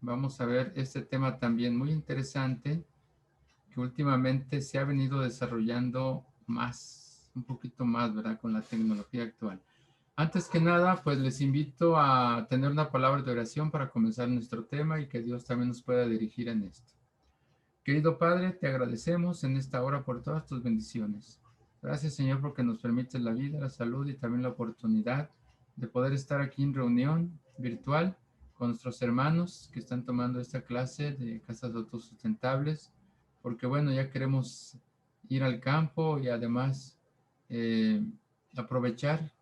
vamos a ver este tema también muy interesante que últimamente se ha venido desarrollando más, un poquito más, ¿verdad? Con la tecnología actual. Antes que nada, pues les invito a tener una palabra de oración para comenzar nuestro tema y que Dios también nos pueda dirigir en esto. Querido Padre, te agradecemos en esta hora por todas tus bendiciones. Gracias, Señor, porque nos permites la vida, la salud y también la oportunidad de poder estar aquí en reunión virtual con nuestros hermanos que están tomando esta clase de casas autosustentables, porque bueno, ya queremos ir al campo y además eh, aprovechar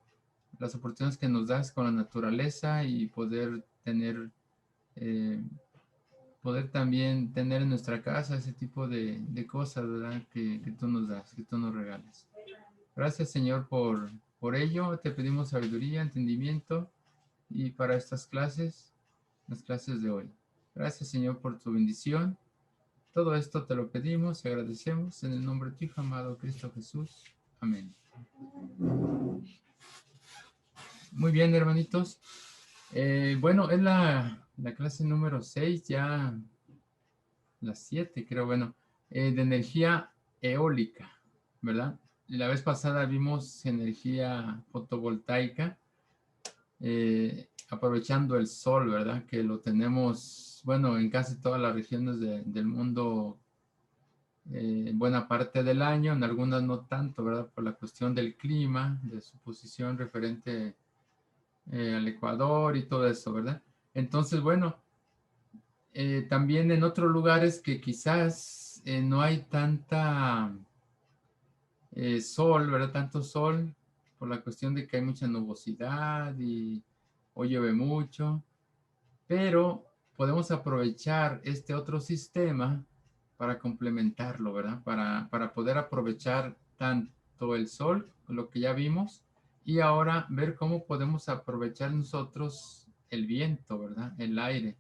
las oportunidades que nos das con la naturaleza y eh, poder también tener en nuestra casa ese tipo de cosas, ¿verdad? Que tú nos das, que tú nos regalas. Gracias, Señor, por ello. Te pedimos sabiduría, entendimiento y para estas clases, las clases de hoy. Gracias, Señor, por tu bendición. Todo esto te lo pedimos y agradecemos en el nombre de tu Hijo amado Cristo Jesús. Amén. Muy bien, hermanitos. Bueno, es la clase número 6, ya las 7, creo, bueno, de energía eólica, ¿verdad? La vez pasada vimos energía fotovoltaica, aprovechando el sol, ¿verdad? Que lo tenemos, bueno, en casi todas las regiones del mundo, en buena parte del año, en algunas no tanto, ¿verdad? Por la cuestión del clima, de su posición referente al Ecuador y todo eso, ¿verdad? Entonces, bueno, también en otros lugares que quizás no hay tanta sol, ¿verdad? Tanto sol por la cuestión de que hay mucha nubosidad y o llueve mucho, pero podemos aprovechar este otro sistema para complementarlo, ¿verdad? Para poder aprovechar tanto el sol, lo que ya vimos, y ahora ver cómo podemos aprovechar nosotros el viento, ¿verdad? El aire.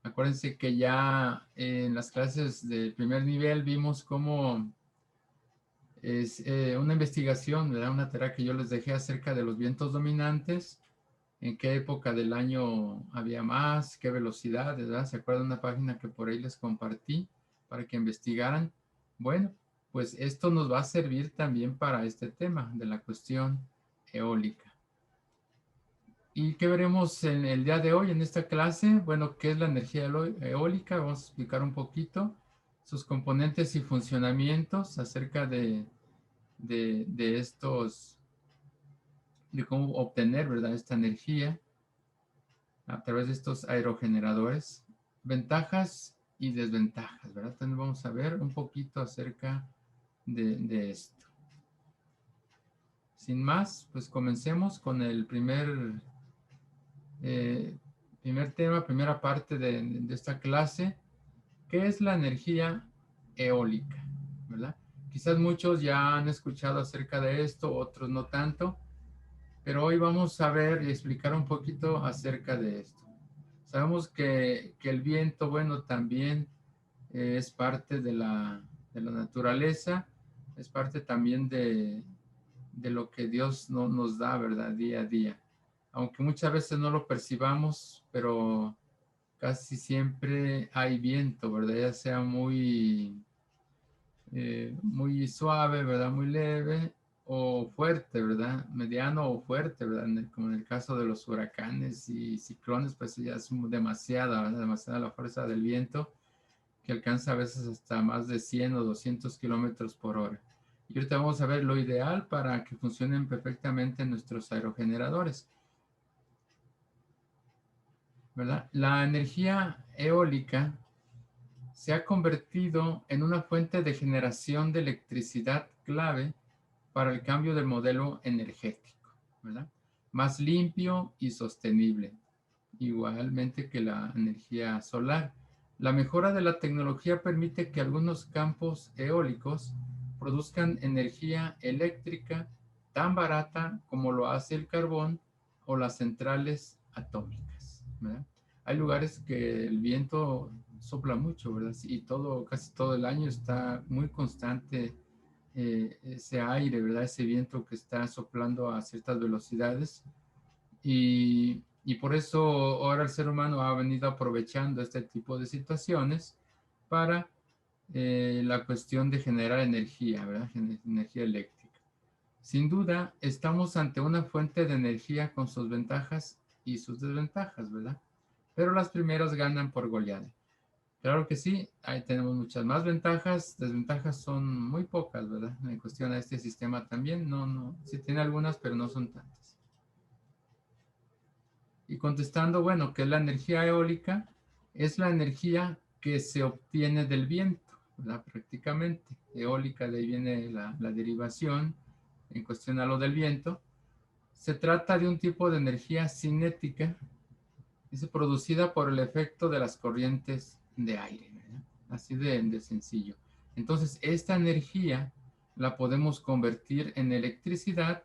Acuérdense que ya en las clases del primer nivel vimos cómo es una investigación, ¿verdad? Una tarea que yo les dejé acerca de los vientos dominantes, en qué época del año había más, qué velocidad, ¿verdad? ¿Se acuerdan de una página que por ahí les compartí para que investigaran? Bueno, pues esto nos va a servir también para este tema de la cuestión eólica. ¿Y qué veremos en el día de hoy en esta clase? Bueno, ¿qué es la energía eólica? Vamos a explicar un poquito sus componentes y funcionamientos acerca de estos, de cómo obtener, ¿verdad? Esta energía a través de estos aerogeneradores, ventajas y desventajas, ¿verdad? También vamos a ver un poquito acerca de esto. Sin más, pues comencemos con el eh, primer tema, primera parte de esta clase, que es la energía eólica, ¿verdad? Quizás muchos ya han escuchado acerca de esto, otros no tanto, pero hoy vamos a ver y explicar un poquito acerca de esto. Sabemos que el viento, bueno, también es parte de la naturaleza, es parte también de lo que Dios nos da, ¿verdad? Día a día. Aunque muchas veces no lo percibamos, pero casi siempre hay viento, ¿verdad? Ya sea muy suave, ¿verdad? Muy leve o fuerte, ¿verdad? Mediano o fuerte, ¿verdad? Como en el caso de los huracanes y ciclones, pues ya es demasiada, ¿verdad? Demasiada la fuerza del viento que alcanza a veces hasta más de 100 o 200 kilómetros por hora. Y ahorita vamos a ver lo ideal para que funcionen perfectamente nuestros aerogeneradores, ¿verdad? La energía eólica se ha convertido en una fuente de generación de electricidad clave para el cambio del modelo energético, ¿verdad? Más limpio y sostenible, igualmente que la energía solar. La mejora de la tecnología permite que algunos campos eólicos produzcan energía eléctrica tan barata como lo hace el carbón o las centrales atómicas, ¿verdad? Hay lugares que el viento sopla mucho, ¿verdad? Y casi todo el año está muy constante ese aire, ¿verdad? Ese viento que está soplando a ciertas velocidades. Y Y por eso ahora el ser humano ha venido aprovechando este tipo de situaciones para la cuestión de generar energía, ¿verdad? Energía eléctrica. Sin duda, estamos ante una fuente de energía con sus ventajas y sus desventajas, ¿verdad? Pero las primeras ganan por goleada. Claro que sí, ahí tenemos muchas más ventajas, desventajas son muy pocas, ¿verdad? En cuestión a este sistema también, sí tiene algunas, pero no son tantas. Y contestando, bueno, ¿qué es la energía eólica? Es la energía que se obtiene del viento, ¿verdad? Prácticamente. Eólica, de ahí viene la derivación en cuestión a lo del viento. Se trata de un tipo de energía cinética, es producida por el efecto de las corrientes de aire, ¿verdad? Así de sencillo. Entonces, esta energía la podemos convertir en electricidad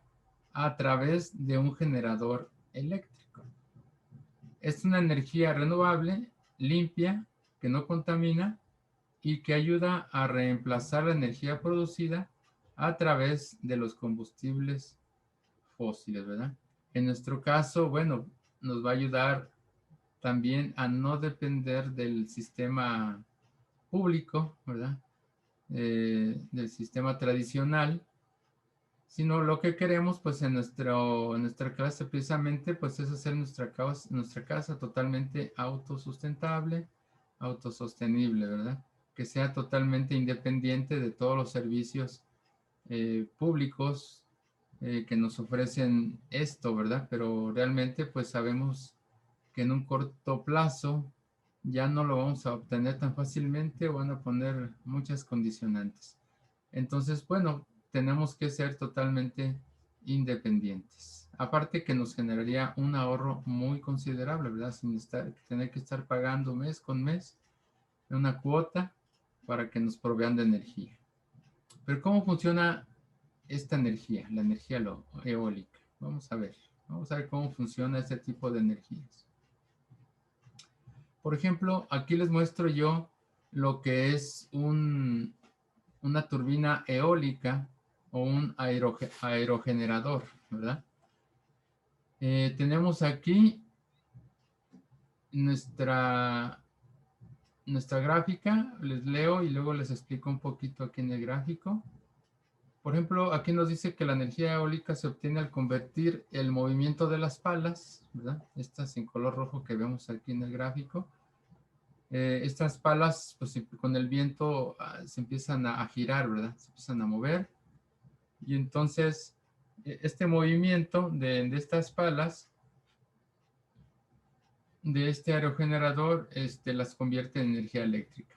a través de un generador eléctrico. Es una energía renovable, limpia, que no contamina y que ayuda a reemplazar la energía producida a través de los combustibles fósiles, ¿verdad? En nuestro caso, bueno, nos va a ayudar también a no depender del sistema público, ¿verdad? Del sistema tradicional, sino lo que queremos, pues en nuestra clase precisamente, pues es hacer nuestra casa totalmente autosustentable, autosostenible, ¿verdad? Que sea totalmente independiente de todos los servicios públicos que nos ofrecen esto, ¿verdad? Pero realmente pues sabemos que en un corto plazo ya no lo vamos a obtener tan fácilmente o van a poner muchas condicionantes. Entonces, bueno, tenemos que ser totalmente independientes. Aparte que nos generaría un ahorro muy considerable, ¿verdad? Sin tener que estar pagando mes con mes una cuota para que nos provean de energía. Pero ¿cómo funciona esta energía, la energía eólica? Vamos a ver cómo funciona este tipo de energías. Por ejemplo, aquí les muestro yo lo que es una turbina eólica o un aerogenerador, ¿verdad? Tenemos aquí nuestra gráfica, les leo y luego les explico un poquito aquí en el gráfico. Por ejemplo, aquí nos dice que la energía eólica se obtiene al convertir el movimiento de las palas, ¿verdad? Estas en color rojo que vemos aquí en el gráfico. Estas palas, pues con el viento se empiezan a girar, ¿verdad? Se empiezan a mover. Y entonces, este movimiento de estas palas, de este aerogenerador, las convierte en energía eléctrica.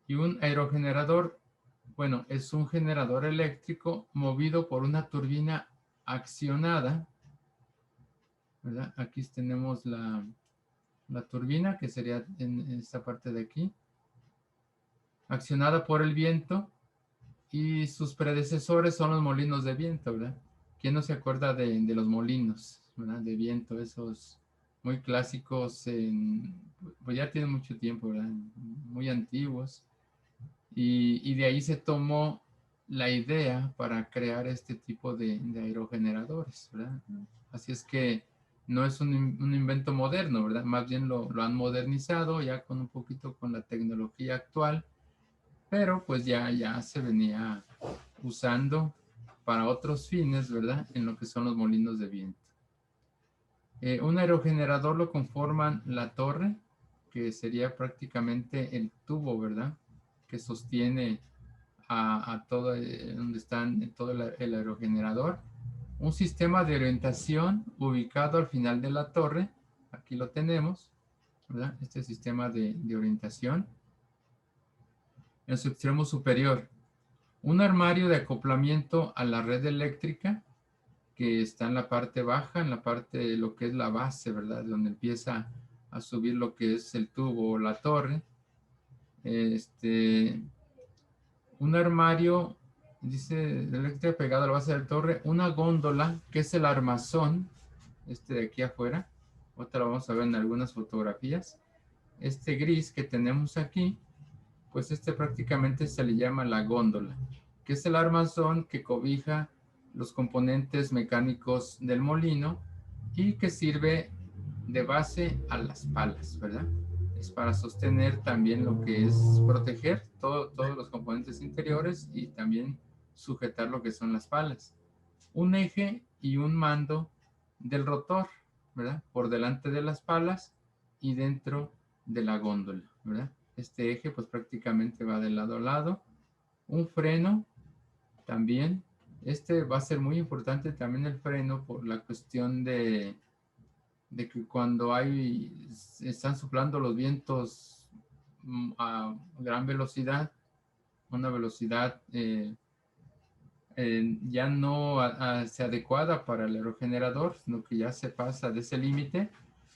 Y un aerogenerador, bueno, es un generador eléctrico movido por una turbina accionada, ¿verdad? Aquí tenemos la turbina, que sería en esta parte de aquí, accionada por el viento, y sus predecesores son los molinos de viento, ¿verdad? ¿Quién no se acuerda de los molinos, ¿verdad? De viento, esos muy clásicos, pues ya tienen mucho tiempo, ¿verdad? Muy antiguos. Y de ahí se tomó la idea para crear este tipo de aerogeneradores, ¿verdad? Así es que no es un invento moderno, ¿verdad? Más bien lo han modernizado ya con un poquito con la tecnología actual, pero pues ya se venía usando para otros fines, ¿verdad? En lo que son los molinos de viento. Un aerogenerador lo conforman la torre, que sería prácticamente el tubo, ¿verdad? Que sostiene a todo donde están todo el aerogenerador. Un sistema de orientación ubicado al final de la torre, aquí lo tenemos, ¿verdad? Este sistema de orientación. En su extremo superior, un armario de acoplamiento a la red eléctrica que está en la parte baja, en la parte de lo que es la base, ¿verdad? Donde empieza a subir lo que es el tubo o la torre. Un armario, dice, eléctrica pegado a la base de la torre, una góndola, que es el armazón, de aquí afuera. Otra lo vamos a ver en algunas fotografías. Este gris que tenemos aquí, pues prácticamente se le llama la góndola, que es el armazón que cobija los componentes mecánicos del molino y que sirve de base a las palas, ¿verdad? Es para sostener también lo que es proteger todos los componentes interiores y también sujetar lo que son las palas. Un eje y un mando del rotor, ¿verdad? Por delante de las palas y dentro de la góndola, ¿verdad? Este eje pues prácticamente va de lado a lado. Un freno también. Este va a ser muy importante también el freno por la cuestión de que cuando están soplando los vientos a gran velocidad, una velocidad ya no se adecuada para el aerogenerador, sino que ya se pasa de ese límite.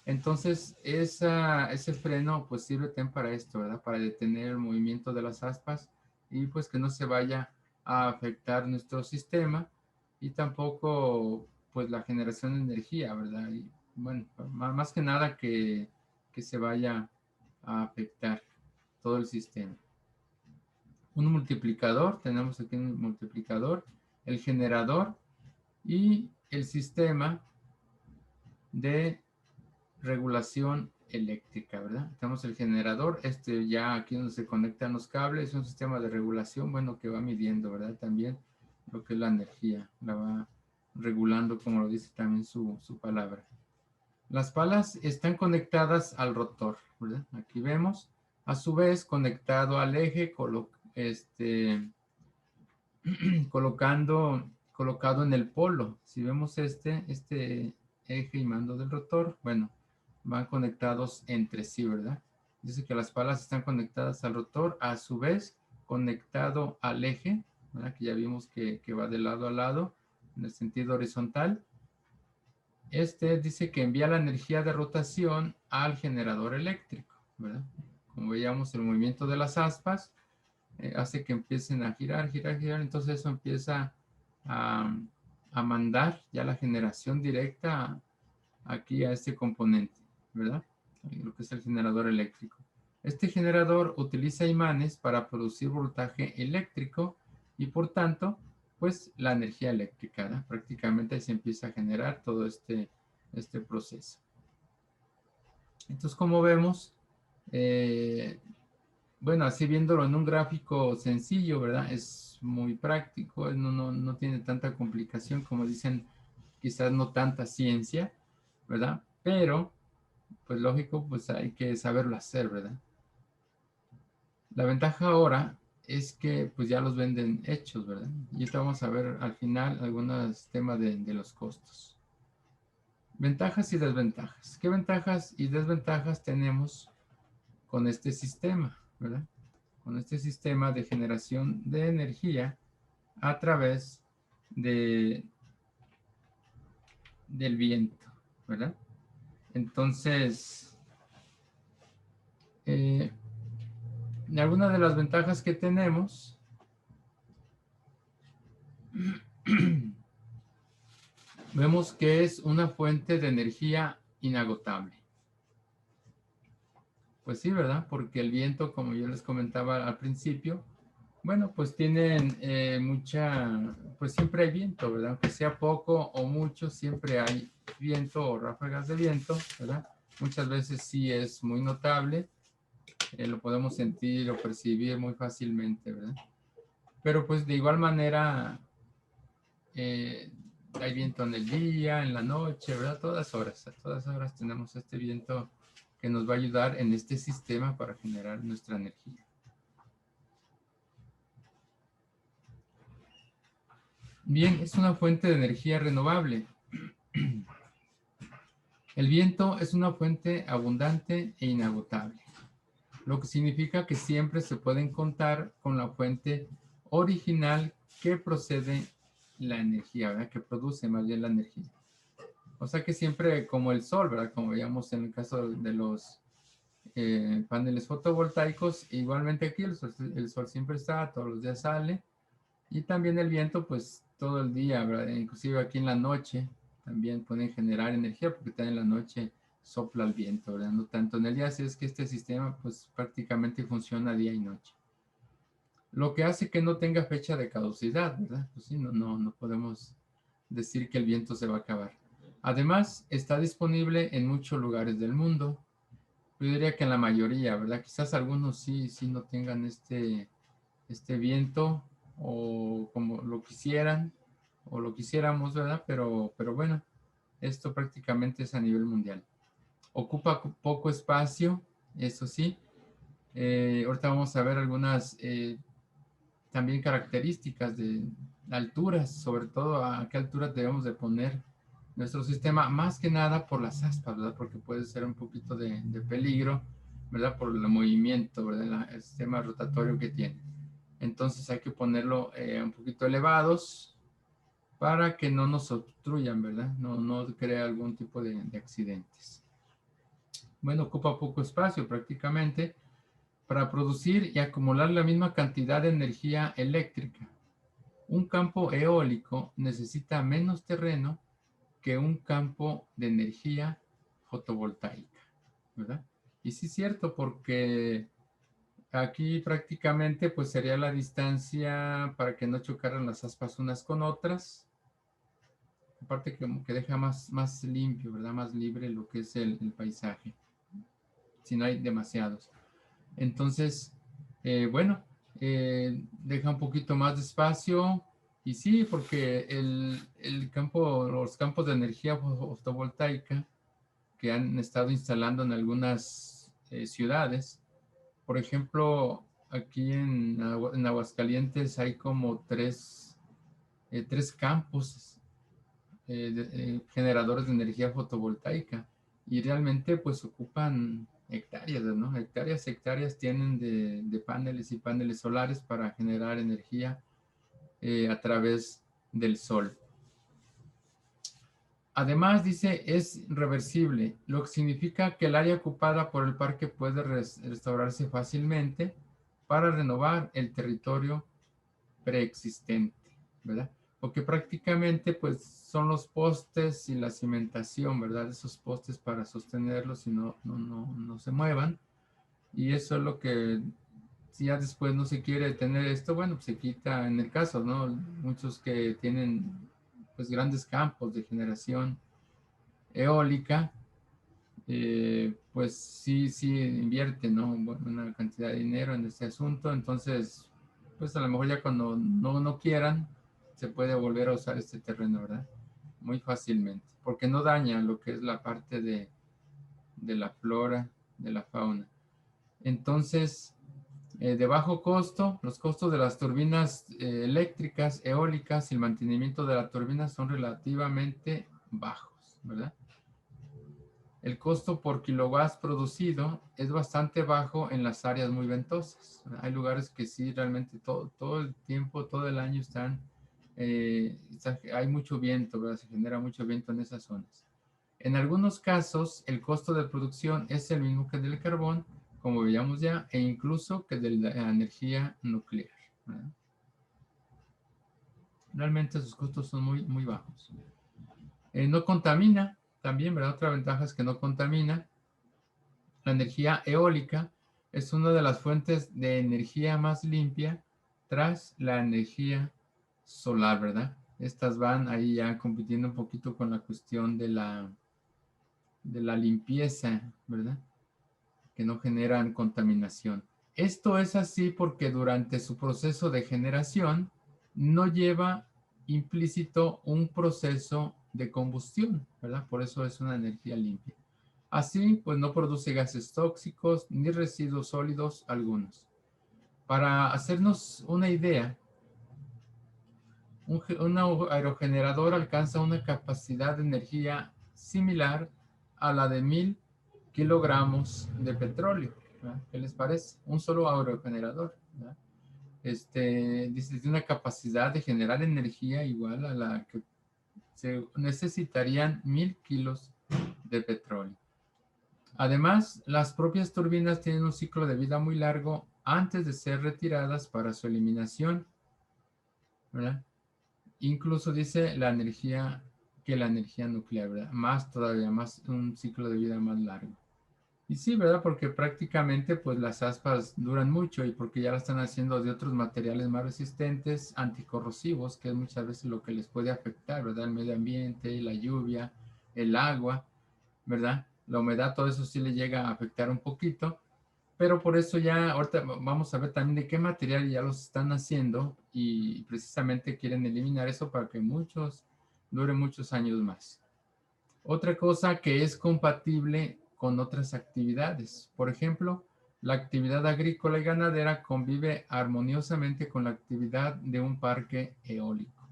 Entonces, ese freno pues sirve también para esto, ¿verdad? Para detener el movimiento de las aspas y pues que no se vaya a afectar nuestro sistema y tampoco pues la generación de energía, ¿verdad? Y bueno, más que nada que se vaya a afectar todo el sistema. Un multiplicador, tenemos aquí un multiplicador, el generador y el sistema de regulación eléctrica, ¿verdad? Tenemos el generador, ya aquí donde se conectan los cables, es un sistema de regulación, bueno, que va midiendo, ¿verdad? También lo que es la energía, la va regulando, como lo dice también su palabra. Las palas están conectadas al rotor, ¿verdad? Aquí vemos, a su vez, conectado al eje, colocado en el polo. Si vemos este eje y mando del rotor, bueno, van conectados entre sí, ¿verdad? Dice que las palas están conectadas al rotor, a su vez conectado al eje, ¿verdad? Que ya vimos que va de lado a lado en el sentido horizontal. Dice que envía la energía de rotación al generador eléctrico, ¿verdad? Como veíamos, el movimiento de las aspas hace que empiecen a girar, girar, girar. Entonces eso empieza a, a mandar ya la generación directa aquí a este componente, ¿verdad? Lo que es el generador eléctrico. Este generador utiliza imanes para producir voltaje eléctrico y por tanto, pues la energía eléctrica, ¿verdad? Prácticamente se empieza a generar todo este proceso. Entonces, como vemos, bueno, así viéndolo en un gráfico sencillo, ¿verdad? Es muy práctico, no tiene tanta complicación como dicen, quizás no tanta ciencia, ¿verdad? Pero, pues lógico, pues hay que saberlo hacer, ¿verdad? La ventaja ahora es que pues ya los venden hechos, ¿verdad? Y esto vamos a ver al final algunos temas de los costos. Ventajas y desventajas. ¿Qué ventajas y desventajas tenemos con este sistema, ¿verdad? Con este sistema de generación de energía a través del viento, ¿verdad? Entonces, algunas de las ventajas que tenemos, vemos que es una fuente de energía inagotable. Pues sí, ¿verdad? Porque el viento, como yo les comentaba al principio, bueno, pues tienen pues siempre hay viento, ¿verdad? Aunque sea poco o mucho, siempre hay viento o ráfagas de viento, ¿verdad? Muchas veces sí es muy notable, lo podemos sentir o percibir muy fácilmente, ¿verdad? Pero pues de igual manera hay viento en el día, en la noche, ¿verdad? A todas horas tenemos este viento que nos va a ayudar en este sistema para generar nuestra energía. Bien, es una fuente de energía renovable. El viento es una fuente abundante e inagotable, lo que significa que siempre se pueden contar con la fuente original que procede la energía, ¿verdad? Que produce más bien la energía. O sea que siempre como el sol, ¿verdad? Como veíamos en el caso de los paneles fotovoltaicos, igualmente aquí el sol siempre está, todos los días sale, y también el viento, pues todo el día, ¿verdad? Inclusive aquí en la noche también pueden generar energía porque también en la noche sopla el viento, ¿verdad? No tanto en el día, así es que este sistema pues prácticamente funciona día y noche. Lo que hace que no tenga fecha de caducidad, ¿verdad? Pues sí, no podemos decir que el viento se va a acabar. Además, está disponible en muchos lugares del mundo. Yo diría que en la mayoría, ¿verdad? Quizás algunos sí no tengan este viento o como lo quisieran o lo quisiéramos, ¿verdad? Pero bueno, esto prácticamente es a nivel mundial. Ocupa poco espacio, eso sí. Ahorita vamos a ver algunas también características de alturas, sobre todo a qué alturas debemos de poner nuestro sistema, más que nada por las aspas, ¿verdad? Porque puede ser un poquito de peligro, ¿verdad? Por el movimiento, ¿verdad? El sistema rotatorio que tiene. Entonces hay que ponerlo un poquito elevados para que no nos obstruyan, ¿verdad? No crea algún tipo de accidentes. Bueno, ocupa poco espacio prácticamente para producir y acumular la misma cantidad de energía eléctrica. Un campo eólico necesita menos terreno que un campo de energía fotovoltaica, ¿verdad? Y sí es cierto, porque aquí prácticamente pues sería la distancia para que no chocaran las aspas unas con otras. Aparte que deja más limpio, ¿verdad? Más libre lo que es el paisaje, si no hay demasiados. Entonces, bueno, deja un poquito más de espacio y sí, porque los campos de energía fotovoltaica que han estado instalando en algunas ciudades, por ejemplo, aquí en Aguascalientes hay como tres campos generadores de energía fotovoltaica y realmente pues ocupan hectáreas, ¿no? Hectáreas tienen de paneles y paneles solares para generar energía a través del sol. Además, dice, es reversible, lo que significa que el área ocupada por el parque puede restaurarse fácilmente para renovar el territorio preexistente, ¿verdad? Porque prácticamente pues son los postes y la cimentación, ¿verdad? Esos postes para sostenerlos y no se muevan. Y eso es lo que, si ya después no se quiere tener esto, bueno, pues se quita en el caso, ¿no? Muchos que tienen pues grandes campos de generación eólica, pues sí invierte, ¿no? Una cantidad de dinero en este asunto, entonces, pues a lo mejor ya cuando no quieran, se puede volver a usar este terreno, ¿verdad? Muy fácilmente, porque no daña lo que es la parte de la flora, de la fauna. Entonces, de bajo costo, los costos de las turbinas eléctricas, eólicas y el mantenimiento de la turbina son relativamente bajos, ¿verdad? El costo por kilowatt producido es bastante bajo en las áreas muy ventosas. Hay lugares que sí, realmente todo el tiempo, todo el año hay mucho viento, ¿verdad? Se genera mucho viento en esas zonas. En algunos casos, el costo de producción es el mismo que el del carbón, como veíamos ya, e incluso que de la energía nuclear, ¿verdad? Realmente sus costos son muy bajos. No contamina, también, ¿verdad? Otra ventaja es que no contamina. La energía eólica es una de las fuentes de energía más limpia tras la energía solar, ¿verdad? Estas van ahí ya compitiendo un poquito con la cuestión de la limpieza, ¿verdad? Que no generan contaminación. Esto es así porque durante su proceso de generación no lleva implícito un proceso de combustión, ¿verdad? Por eso es una energía limpia. Así, pues no produce gases tóxicos ni residuos sólidos algunos. Para hacernos una idea, un aerogenerador alcanza una capacidad de energía similar a la de 1000 kilogramos de petróleo, ¿verdad? ¿Qué les parece? Un solo aerogenerador, ¿verdad? Dice, tiene una capacidad de generar energía igual a la que se necesitarían 1000 kilos de petróleo. Además, las propias turbinas tienen un ciclo de vida muy largo antes de ser retiradas para su eliminación, ¿verdad? Incluso dice la energía nuclear, ¿verdad? Más todavía, más un ciclo de vida más largo. Y sí, ¿verdad? Porque prácticamente pues las aspas duran mucho y porque ya la están haciendo de otros materiales más resistentes, anticorrosivos, que es muchas veces lo que les puede afectar, ¿verdad? El medio ambiente, la lluvia, el agua, ¿verdad? La humedad, todo eso sí le llega a afectar un poquito, pero por eso ya ahorita vamos a ver también de qué material ya los están haciendo y precisamente quieren eliminar eso para que dure muchos años más. Otra cosa que es compatible con otras actividades. Por ejemplo, la actividad agrícola y ganadera convive armoniosamente con la actividad de un parque eólico.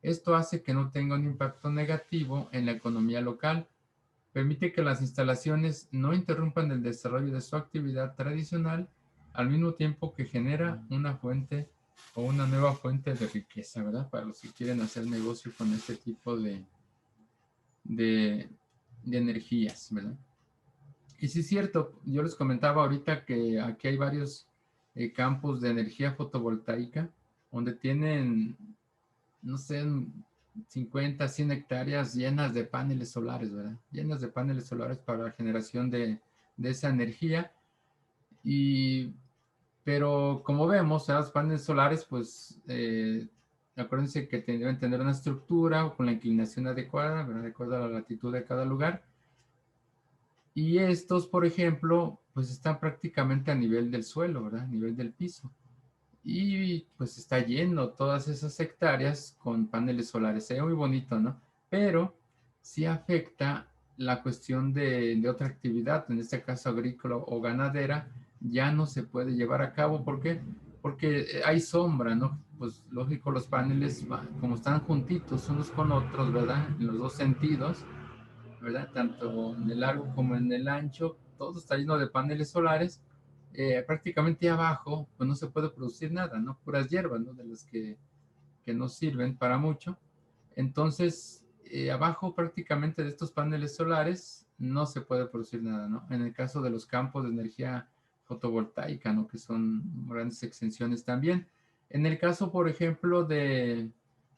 Esto hace que no tenga un impacto negativo en la economía local. Permite que las instalaciones no interrumpan el desarrollo de su actividad tradicional al mismo tiempo que genera una fuente o una nueva fuente de riqueza, ¿verdad? Para los que quieren hacer negocio con este tipo de, de energías, ¿verdad? Y sí es cierto, yo les comentaba ahorita que aquí hay varios campos de energía fotovoltaica donde tienen, no sé, 50, 100 hectáreas llenas de paneles solares, ¿verdad? Llenas de paneles solares para la generación de esa energía. Y, pero como vemos, los paneles solares, pues, acuérdense que deben tener una estructura con la inclinación adecuada, ¿verdad? De acuerdo a la latitud de cada lugar. Y estos, por ejemplo, pues están prácticamente a nivel del suelo, ¿verdad? A nivel del piso. Y pues está lleno todas esas hectáreas con paneles solares. Se ve muy bonito, ¿no? Pero sí afecta la cuestión de otra actividad, en este caso agrícola o ganadera, ya no se puede llevar a cabo. ¿Por qué? Porque hay sombra, ¿no? Pues lógico, los paneles, como están juntitos unos con otros, ¿verdad? En los dos sentidos, ¿verdad? Tanto en el largo como en el ancho, todo está lleno de paneles solares. Prácticamente abajo, pues no se puede producir nada, ¿no? Puras hierbas, ¿no? De las que no sirven para mucho. Entonces, abajo prácticamente de estos paneles solares no se puede producir nada, ¿no? En el caso de los campos de energía fotovoltaica, ¿no? Que son grandes extensiones también. En el caso, por ejemplo, de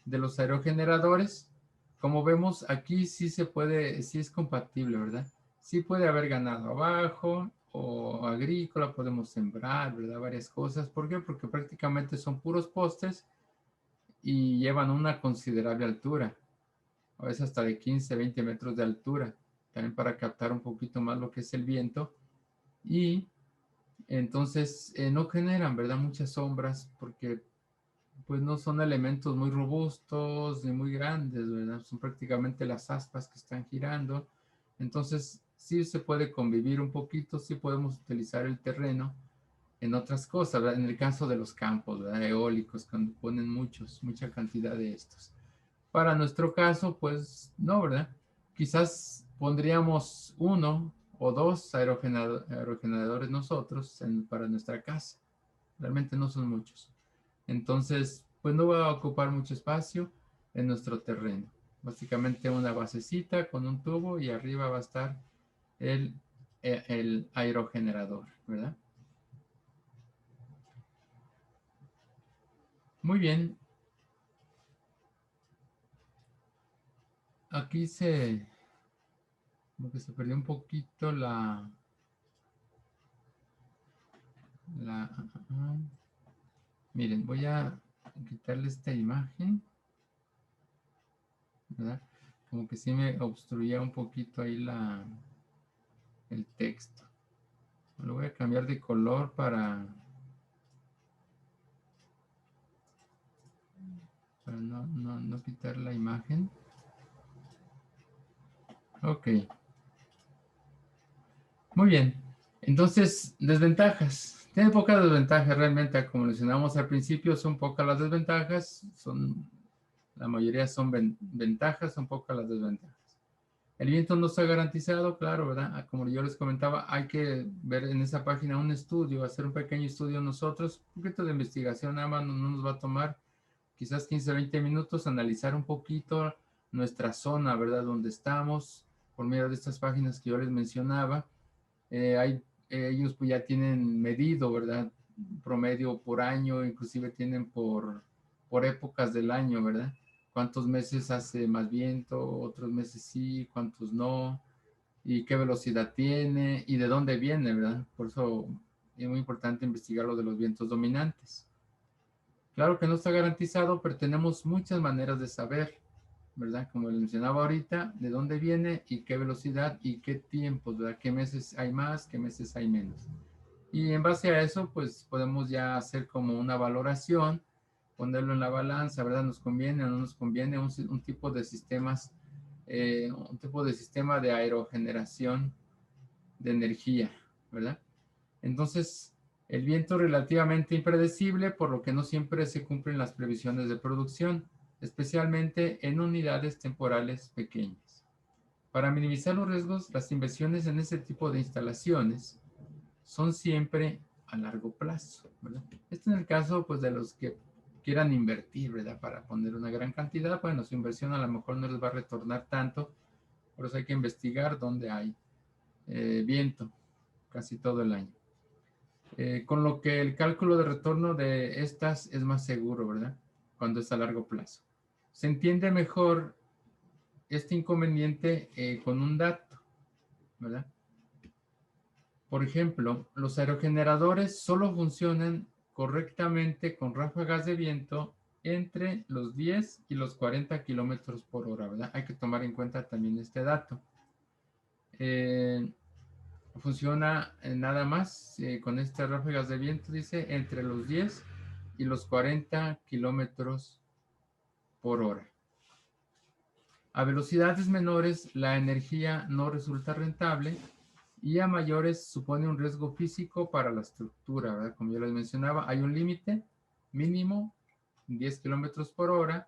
los aerogeneradores, como vemos aquí sí se puede, sí es compatible, ¿verdad? Sí puede haber ganado abajo o agrícola, podemos sembrar, ¿verdad? Varias cosas. ¿Por qué? Porque prácticamente son puros postes y llevan una considerable altura, a veces hasta de 15, 20 metros de altura, también para captar un poquito más lo que es el viento. Y entonces no generan, ¿verdad? Muchas sombras porque pues no son elementos muy robustos ni muy grandes, ¿verdad? Son prácticamente las aspas que están girando. Entonces sí se puede convivir un poquito, sí podemos utilizar el terreno en otras cosas, ¿verdad? En el caso de los campos, ¿verdad? Eólicos, cuando ponen mucha cantidad de estos. Para nuestro caso, pues no, ¿verdad? Quizás pondríamos uno o dos aerogeneradores nosotros para nuestra casa. Realmente no son muchos. Entonces, pues no va a ocupar mucho espacio en nuestro terreno. Básicamente una basecita con un tubo y arriba va a estar el, el aerogenerador, ¿verdad? Muy bien. Aquí como que se perdió un poquito la. Miren, voy a quitarle esta imagen, ¿verdad? Como que sí me obstruía un poquito ahí el texto. Lo voy a cambiar de color para no quitar la imagen. Ok, muy bien. Entonces, desventajas. Tiene pocas desventajas realmente, como mencionamos al principio, son pocas las desventajas, la mayoría son ventajas, son pocas las desventajas. El viento no está garantizado, claro, ¿verdad? Como yo les comentaba, hay que ver en esa página un estudio, hacer un pequeño estudio nosotros, un poquito de investigación, nada más no nos va a tomar quizás 15, 20 minutos, analizar un poquito nuestra zona, ¿verdad? Donde estamos, por medio de estas páginas que yo les mencionaba. Ellos pues ya tienen medido, ¿verdad? Promedio por año, inclusive tienen por épocas del año, ¿verdad? Cuántos meses hace más viento, otros meses sí, cuántos no, y qué velocidad tiene y de dónde viene, ¿verdad? Por eso es muy importante investigar lo de los vientos dominantes. Claro que no está garantizado, pero tenemos muchas maneras de saber. ¿verdad? Como les mencionaba ahorita, de dónde viene y qué velocidad y qué tiempos, ¿verdad? ¿Qué meses hay más, qué meses hay menos? Y en base a eso, pues podemos ya hacer como una valoración, ponerlo en la balanza, ¿verdad? ¿Nos conviene o no nos conviene un tipo de sistemas, un tipo de sistema de aerogeneración de energía, ¿verdad? Entonces, el viento es relativamente impredecible, por lo que no siempre se cumplen las previsiones de producción, especialmente en unidades temporales pequeñas. Para minimizar los riesgos, las inversiones en ese tipo de instalaciones son siempre a largo plazo, ¿verdad? Este es el caso, pues, de los que quieran invertir, ¿verdad? Para poner una gran cantidad, bueno, su inversión a lo mejor no les va a retornar tanto, por eso hay que investigar dónde hay viento casi todo el año. Con lo que el cálculo de retorno de estas es más seguro, ¿verdad? Cuando es a largo plazo. Se entiende mejor este inconveniente con un dato, ¿verdad? Por ejemplo, los aerogeneradores solo funcionan correctamente con ráfagas de viento entre los 10 y los 40 kilómetros por hora, ¿verdad? Hay que tomar en cuenta también este dato. Funciona nada más con estas ráfagas de viento, dice, entre los 10 y los 40 kilómetros por hora. A velocidades menores, la energía no resulta rentable y a mayores supone un riesgo físico para la estructura, ¿verdad? Como yo les mencionaba, hay un límite mínimo 10 kilómetros por hora,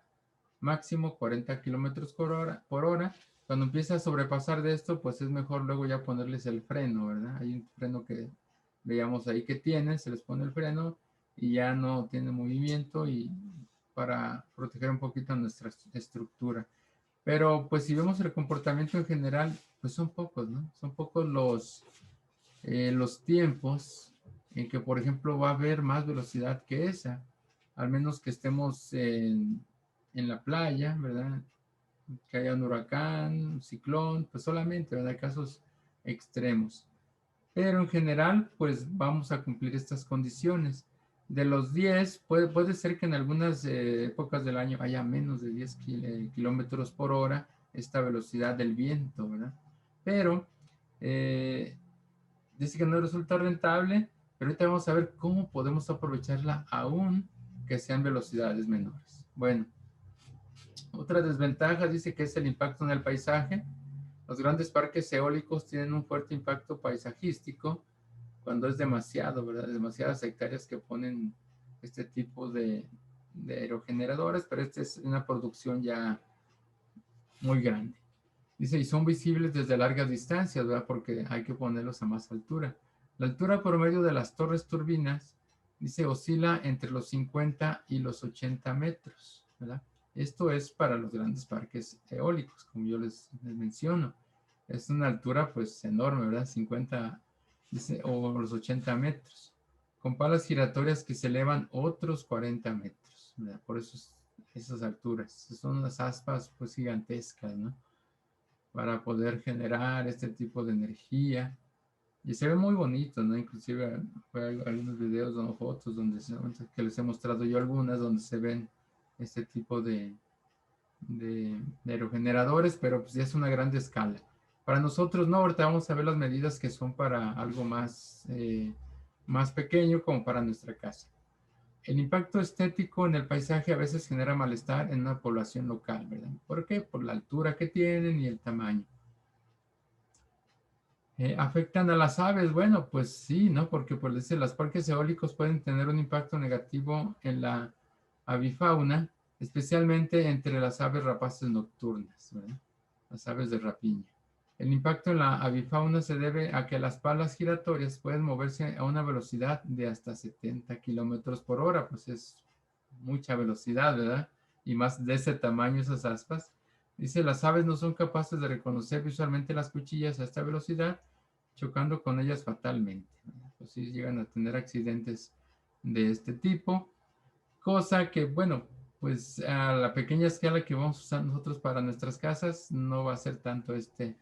máximo 40 kilómetros por hora. Cuando empieza a sobrepasar de esto, pues es mejor luego ya ponerles el freno, ¿verdad? Hay un freno que veíamos ahí que tiene, se les pone el freno y ya no tiene movimiento y para proteger un poquito nuestra estructura. Pero pues si vemos el comportamiento en general, pues son pocos, ¿no? Son pocos los tiempos en que, por ejemplo, va a haber más velocidad que esa, al menos que estemos en la playa, ¿verdad? Que haya un huracán, un ciclón, pues solamente, ¿verdad? Casos extremos. Pero en general, pues vamos a cumplir estas condiciones. De los 10, puede ser que en algunas épocas del año haya menos de 10 kilómetros por hora esta velocidad del viento, ¿verdad? Pero eh, dice que no resulta rentable, pero ahorita vamos a ver cómo podemos aprovecharla aún que sean velocidades menores. Bueno, otra desventaja dice que es el impacto en el paisaje. Los grandes parques eólicos tienen un fuerte impacto paisajístico cuando es demasiado, ¿verdad? Demasiadas hectáreas que ponen este tipo de aerogeneradores, pero esta es una producción ya muy grande. Dice, y son visibles desde largas distancias, ¿verdad? Porque hay que ponerlos a más altura. La altura promedio de las torres turbinas, dice, oscila entre los 50 y los 80 metros, ¿verdad? Esto es para los grandes parques eólicos, como yo les menciono. Es una altura, pues, enorme, ¿verdad? 50, dice, o los 80 metros. Con palas giratorias que se elevan otros 40 metros, ¿verdad? Por eso esas alturas. Son unas aspas, pues, gigantescas, ¿no? Para poder generar este tipo de energía. Y se ve muy bonito, ¿no? Inclusive hay algunos videos o fotos donde que les he mostrado yo algunas donde se ven este tipo de aerogeneradores, pero pues ya es una gran escala. Para nosotros no, ahorita vamos a ver las medidas que son para algo más pequeño como para nuestra casa. El impacto estético en el paisaje a veces genera malestar en una población local, ¿verdad? ¿Por qué? Por la altura que tienen y el tamaño. ¿Afectan a las aves? Bueno, pues sí, ¿no? Porque pues dice, los parques eólicos pueden tener un impacto negativo en la avifauna, especialmente entre las aves rapaces nocturnas, ¿verdad? Las aves de rapiña. El impacto en la avifauna se debe a que las palas giratorias pueden moverse a una velocidad de hasta 70 kilómetros por hora, pues es mucha velocidad, ¿verdad? Y más de ese tamaño esas aspas. Dice, las aves no son capaces de reconocer visualmente las cuchillas a esta velocidad, chocando con ellas fatalmente. Pues sí llegan a tener accidentes de este tipo, cosa que, bueno, pues a la pequeña escala que vamos a usar nosotros para nuestras casas no va a ser tanto este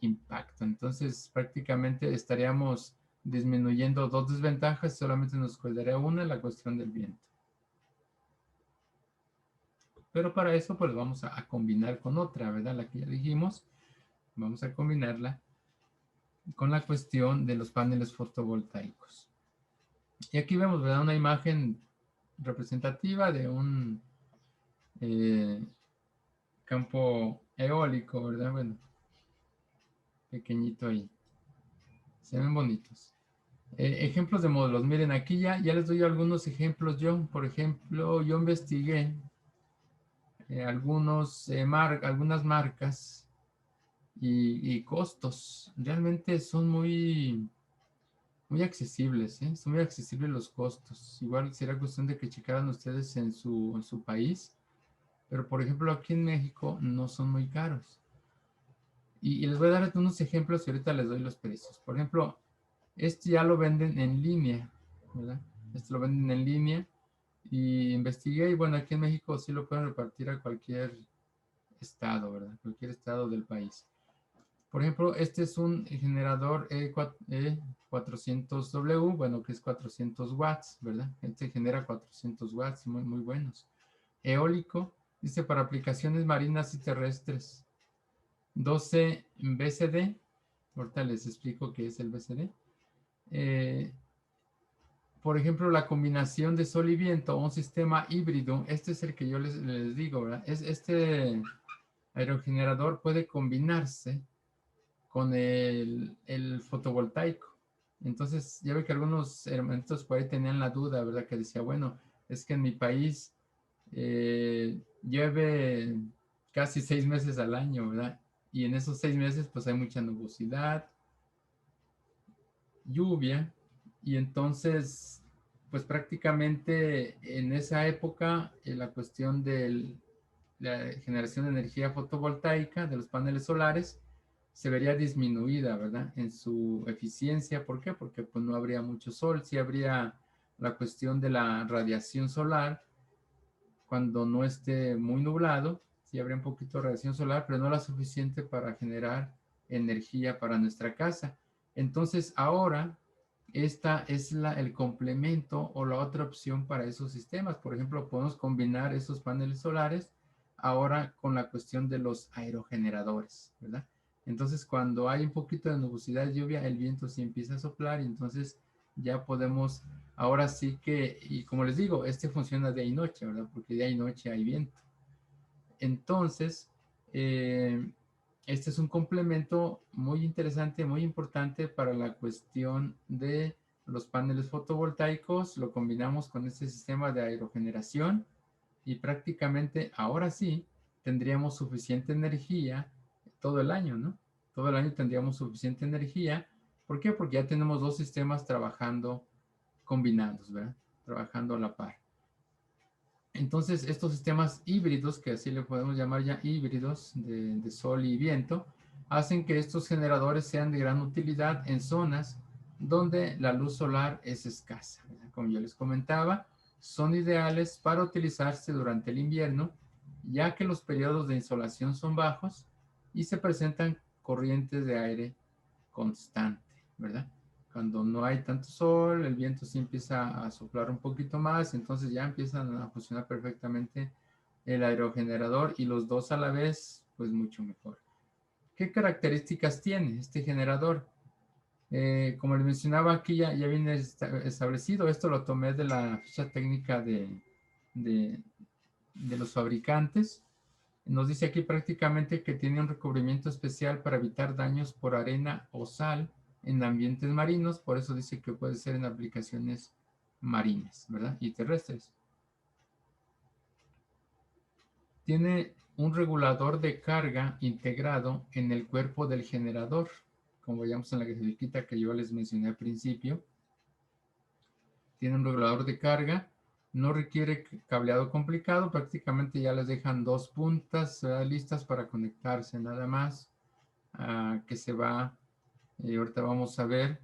impacto. Entonces prácticamente estaríamos disminuyendo dos desventajas, solamente nos quedaría una, la cuestión del viento. Pero para eso pues vamos a combinar con otra, ¿verdad? La que ya dijimos, vamos a combinarla con la cuestión de los paneles fotovoltaicos. Y aquí vemos, ¿verdad? Una imagen representativa de un campo eólico, ¿verdad? Bueno, pequeñito ahí. Se ven bonitos. Ejemplos de módulos. Miren, aquí ya les doy algunos ejemplos yo. Por ejemplo, yo investigué algunas marcas y costos. Realmente son muy accesibles, ¿eh? Son muy accesibles los costos. Igual será cuestión de que checaran ustedes en su país. Pero, por ejemplo, aquí en México no son muy caros. Y les voy a dar unos ejemplos y ahorita les doy los precios. Por ejemplo, este ya lo venden en línea, ¿verdad? Este lo venden en línea y investigué y bueno, aquí en México sí lo pueden repartir a cualquier estado, ¿verdad? Cualquier estado del país. Por ejemplo, este es un generador E400W, bueno, que es 400 watts, ¿verdad? Este genera 400 watts, muy buenos. Eólico, dice para aplicaciones marinas y terrestres. 12 BCD, ahorita les explico qué es el BCD. Por ejemplo, la combinación de sol y viento o un sistema híbrido, este es el que yo les digo, ¿verdad? Este aerogenerador puede combinarse con el fotovoltaico. Entonces, ya ve que algunos hermanitos por ahí tenían la duda, ¿verdad? Que decía, bueno, es que en mi país llueve casi 6 meses al año, ¿verdad? Y en esos 6 meses, pues hay mucha nubosidad, lluvia, y entonces, pues prácticamente en esa época, la cuestión de la generación de energía fotovoltaica de los paneles solares se vería disminuida, ¿verdad? En su eficiencia. ¿Por qué? Porque pues no habría mucho sol, sí habría la cuestión de la radiación solar cuando no esté muy nublado, sí habría un poquito de radiación solar, pero no la suficiente para generar energía para nuestra casa. Entonces ahora esta es el complemento o la otra opción para esos sistemas. Por ejemplo, podemos combinar esos paneles solares ahora con la cuestión de los aerogeneradores, ¿verdad? Entonces, cuando hay un poquito de nubosidad, lluvia, el viento sí empieza a soplar y entonces ya podemos, ahora sí que, y como les digo, este funciona día y noche, ¿verdad? Porque día y noche hay viento. Entonces, este es un complemento muy interesante, muy importante para la cuestión de los paneles fotovoltaicos. Lo combinamos con este sistema de aerogeneración y prácticamente ahora sí tendríamos suficiente energía todo el año, ¿no? Todo el año tendríamos suficiente energía. ¿Por qué? Porque ya tenemos dos sistemas trabajando combinados, ¿verdad? Trabajando a la par. Entonces, estos sistemas híbridos, que así le podemos llamar ya híbridos de sol y viento, hacen que estos generadores sean de gran utilidad en zonas donde la luz solar es escasa, ¿verdad? Como yo les comentaba, son ideales para utilizarse durante el invierno, ya que los periodos de insolación son bajos y se presentan corrientes de aire constante, ¿verdad? Cuando no hay tanto sol, el viento sí empieza a soplar un poquito más, entonces ya empiezan a funcionar perfectamente el aerogenerador y los dos a la vez, pues mucho mejor. ¿Qué características tiene este generador? Como les mencionaba aquí, ya viene establecido. Esto lo tomé de la ficha técnica de, de los fabricantes. Nos dice aquí prácticamente que tiene un recubrimiento especial para evitar daños por arena o sal en ambientes marinos, por eso dice que puede ser en aplicaciones marinas, ¿verdad? Y terrestres. Tiene un regulador de carga integrado en el cuerpo del generador, como veíamos en la grafiquita que yo les mencioné al principio. Tiene un regulador de carga, no requiere cableado complicado, prácticamente ya les dejan dos puntas listas para conectarse nada más, que se va, ahorita vamos a ver.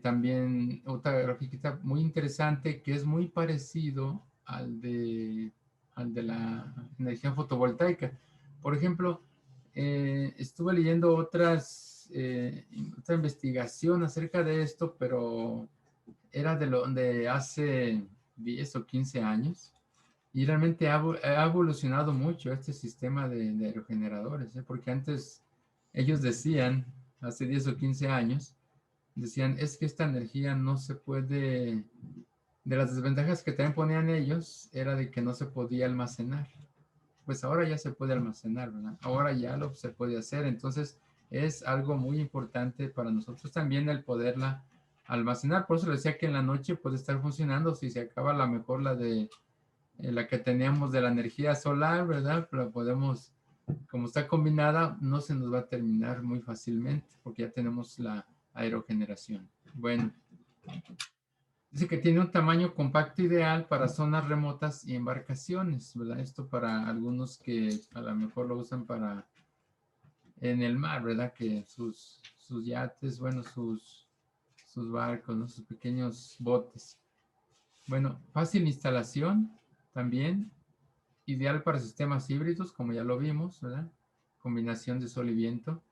También otra grafiquita muy interesante que es muy parecido al de la energía fotovoltaica. Por ejemplo, estuve leyendo otra investigación acerca de esto, pero era de hace 10 o 15 años Y realmente ha evolucionado mucho este sistema de aerogeneradores, ¿eh? Porque antes ellos decían, hace 10 o 15 años, decían, es que esta energía no se puede, de las desventajas que también ponían ellos, era de que no se podía almacenar. Pues ahora ya se puede almacenar, ¿verdad? Ahora ya lo se puede hacer, entonces es algo muy importante para nosotros también el poderla almacenar. Por eso les decía que en la noche puede estar funcionando, si se acaba la mejor la de la que teníamos de la energía solar, ¿verdad? Pero podemos, como está combinada, no se nos va a terminar muy fácilmente porque ya tenemos la aerogeneración. Bueno, dice que tiene un tamaño compacto ideal para zonas remotas y embarcaciones, ¿verdad? Esto para algunos que a lo mejor lo usan para en el mar, ¿verdad? Que sus yates, bueno, sus barcos, ¿no? Sus pequeños botes. Bueno, fácil instalación también, ideal para sistemas híbridos, como ya lo vimos, ¿verdad? Combinación de sol y viento.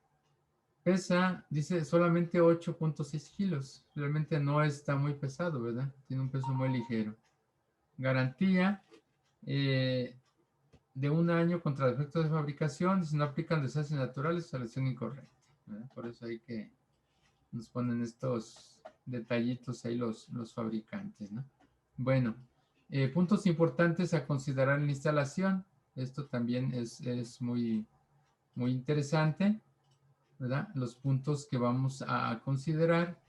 Pesa, dice, solamente 8.6 kilos. Realmente no está muy pesado, ¿verdad? Tiene un peso muy ligero. Garantía de 1 año contra defectos de fabricación. Si no aplican desastres naturales, selección incorrecta, ¿verdad? Por eso hay que nos ponen estos detallitos ahí los fabricantes, ¿no? Bueno, puntos importantes a considerar en la instalación. Esto también es muy, muy interesante, ¿verdad? Los puntos que vamos a considerar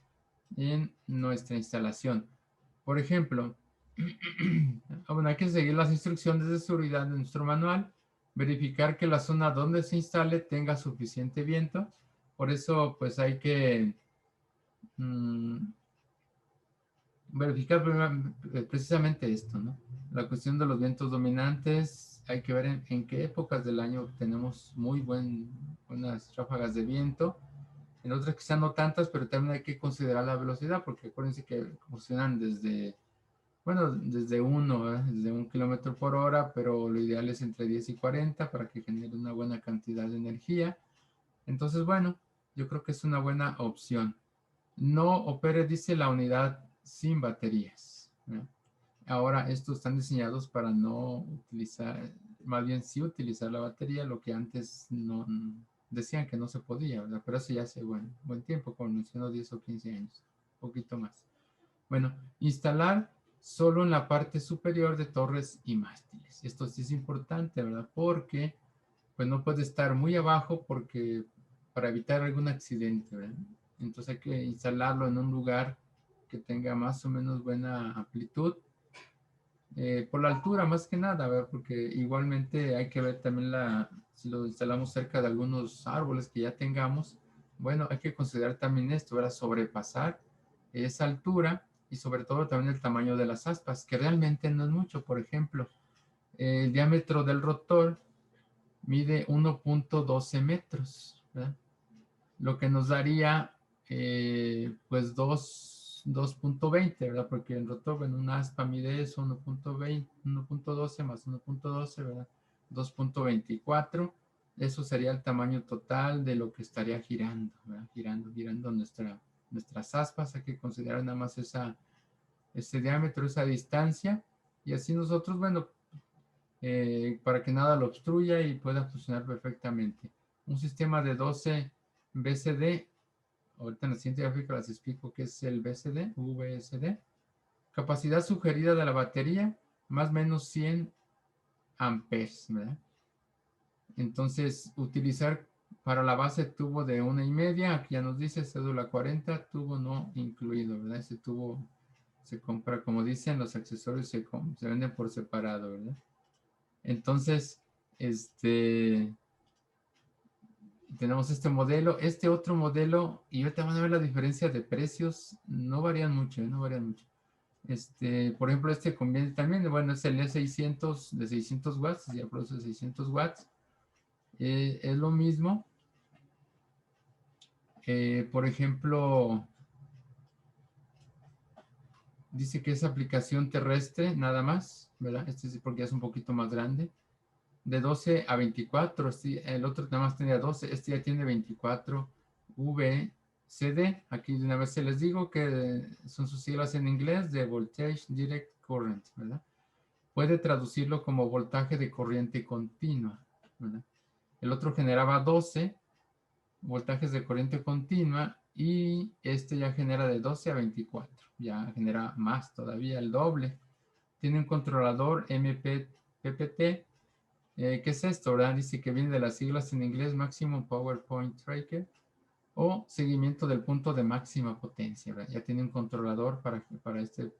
en nuestra instalación. Por ejemplo, bueno, hay que seguir las instrucciones de seguridad de nuestro manual, verificar que la zona donde se instale tenga suficiente viento. Por eso, pues hay que verificar precisamente esto, ¿no? La cuestión de los vientos dominantes, hay que ver en qué épocas del año tenemos muy buenas ráfagas de viento. En otras quizá no tantas, pero también hay que considerar la velocidad, porque acuérdense que funcionan desde, bueno, desde 1, desde 1 kilómetro por hora, pero lo ideal es entre 10 y 40 para que genere una buena cantidad de energía. Entonces, bueno, yo creo que es una buena opción. No opere, dice, la unidad sin baterías, ¿no? Ahora estos están diseñados para no utilizar, más bien sí utilizar la batería, lo que antes no decían que no se podía, ¿verdad? Pero eso ya hace buen tiempo, como mencionó, 10 o 15 años, un poquito más. Bueno, instalar solo en la parte superior de torres y mástiles. Esto sí es importante, ¿verdad? Porque pues no puede estar muy abajo porque para evitar algún accidente, ¿verdad? Entonces hay que instalarlo en un lugar que tenga más o menos buena amplitud, por la altura más que nada, ¿verdad? Porque igualmente hay que ver también si lo instalamos cerca de algunos árboles que ya tengamos, bueno, hay que considerar también esto, ¿verdad? Sobrepasar esa altura y sobre todo también el tamaño de las aspas, que realmente no es mucho. Por ejemplo, el diámetro del rotor mide 1.12 metros, ¿verdad? Lo que nos daría pues 2.20, ¿verdad? Porque el rotor en una aspa mide eso, 1.20, 1.12 más 1.12, ¿verdad? 2.24. Eso sería el tamaño total de lo que estaría girando, ¿verdad? Girando nuestras aspas. Hay que considerar nada más ese diámetro, esa distancia. Y así nosotros, bueno, para que nada lo obstruya y pueda funcionar perfectamente. Un sistema de 12 BCD, ahorita en la siguiente gráfica les explico qué es el BCD, VSD. Capacidad sugerida de la batería, más o menos 100 amperes, ¿verdad? Entonces, utilizar para la base tubo de 1,5, aquí ya nos dice cédula 40, tubo no incluido, ¿verdad? Ese tubo se compra, como dicen, los accesorios se venden por separado, ¿verdad? Entonces, tenemos este modelo, este otro modelo, y ahorita van a ver la diferencia de precios, no varían mucho, no varían mucho. Por ejemplo, conviene también, bueno, es el E600 de 600 watts, ya produce 600 watts. Es lo mismo. Por ejemplo, dice que es aplicación terrestre, nada más, ¿verdad? Este sí porque es un poquito más grande. De 12 a 24, sí, el otro nada más tenía 12, este ya tiene 24 VCD. Aquí de una vez se les digo que son sus siglas en inglés de Voltage Direct Current, ¿verdad? puede traducirlo como voltaje de corriente continua, ¿verdad? El otro generaba 12 voltajes de corriente continua y este ya genera de 12 a 24. Ya genera más todavía, el doble. Tiene un controlador MPPT. ¿Qué es esto, verdad? Dice que viene de las siglas en inglés Maximum Power Point Tracker o seguimiento del punto de máxima potencia, ¿verdad? Ya tiene un controlador para